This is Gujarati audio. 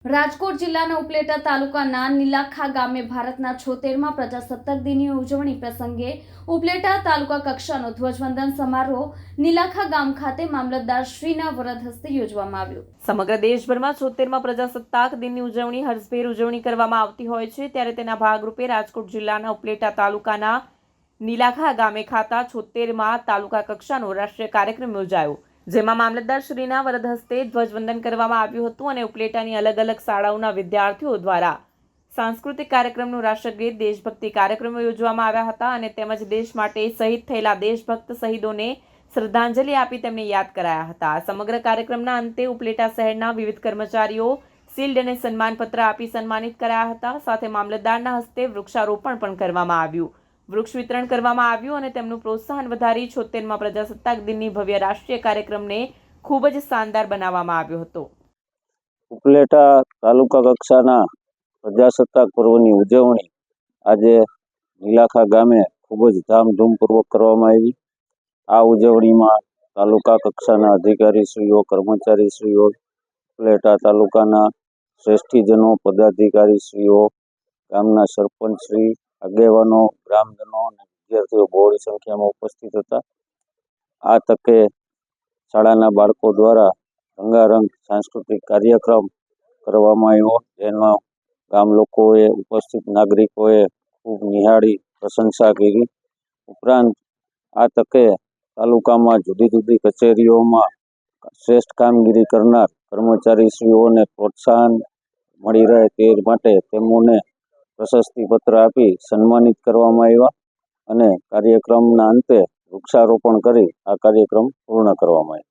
રાજકોટ જિલ્લાના ઉપલેટા તાલુકાના નીલાખા ગામે ભારતના 76મા પ્રજાસત્તાક દિનની ઉજવણી પ્રસંગે ઉપલેટા તાલુકા કક્ષાનો ધ્વજવંદન સમારોહ નીલાખા ગામ ખાતે મામલતદારશ્રીના વરદ હસ્તે યોજવામાં આવ્યો। સમગ્ર દેશભરમાં 76મા પ્રજાસત્તાક દિનની ઉજવણી હર્ષભેર ઉજવણી કરવામાં આવતી હોય છે, ત્યારે તેના ભાગરૂપે રાજકોટ જિલ્લાના ઉપલેટા તાલુકાના નીલાખા ગામે ખાતા 76મા તાલુકા કક્ષાનો રાષ્ટ્રીય કાર્યક્રમ યોજાયો, જેમાં મામલતદારશ્રીના વરદ હસ્તે ધ્વજવંદન કરવામાં આવ્યું હતું અને ઉપલેટાની અલગ અલગ શાળાઓના વિદ્યાર્થીઓ દ્વારા સાંસ્કૃતિક કાર્યક્રમનું રાષ્ટ્રગીત દેશભક્તિ કાર્યક્રમો યોજવામાં આવ્યા હતા અને તેમજ દેશ માટે શહીદ થયેલા દેશભક્ત શહીદોને શ્રદ્ધાંજલિ આપી તેમને યાદ કરાયા હતા। સમગ્ર કાર્યક્રમના અંતે ઉપલેટા શહેરના વિવિધ કર્મચારીઓ શિલ્ડ અને સન્માનપત્ર આપી સન્માનિત કરાયા હતા। સાથે મામલતદારના હસ્તે વૃક્ષારોપણ પણ કરવામાં આવ્યું, વૃક્ષ વિતરણ કરવામાં આવ્યું અને તેમનું પ્રોત્સાહન વધારી 76મા પ્રજાસત્તાક દિનની ભવ્ય રાષ્ટ્રીય કાર્યક્રમને ખૂબ જ શાનદાર બનાવવામાં આવ્યો હતો। ઉપલેટા તાલુકા કક્ષાના પ્રજાસત્તાક પર્વની ઉજવણી આજે નીલાખા ગામે ખૂબ જ ધામધૂમપૂર્વક કરવામાં આવી। આ ઉજવણીમાં તાલુકા કક્ષાના અધિકારીશ્રીઓ, કર્મચારીશ્રીઓ, ઉપલેટા તાલુકાના શ્રેષ્ઠીજનો, પદાધિકારીશ્રીઓ, ગામના સરપંચશ્રી, આગેવાનો, ગ્રામજનો અને વિદ્યાર્થીઓ બહોળી સંખ્યામાં ઉપસ્થિત હતા। આ તકે શાળાના બાળકો દ્વારા રંગારંગ સાંસ્કૃતિક કાર્યક્રમ કરવામાં આવ્યો, જેનો ગામ લોકોએ, ઉપસ્થિત નાગરિકોએ ખૂબ નિહાળી પ્રશંસા કરી। ઉપરાંત આ તકે તાલુકામાં જુદી જુદી કચેરીઓમાં શ્રેષ્ઠ કામગીરી કરનાર કર્મચારીશ્રીઓને પ્રોત્સાહન મળી રહે તે માટે તેમને પ્રશસ્તિપત્ર આપી સન્માનિત કરવામાં આવ્યા અને કાર્યક્રમના અંતે વૃક્ષારોપણ કરી આ કાર્યક્રમ પૂર્ણ કરવામાં આવ્યો।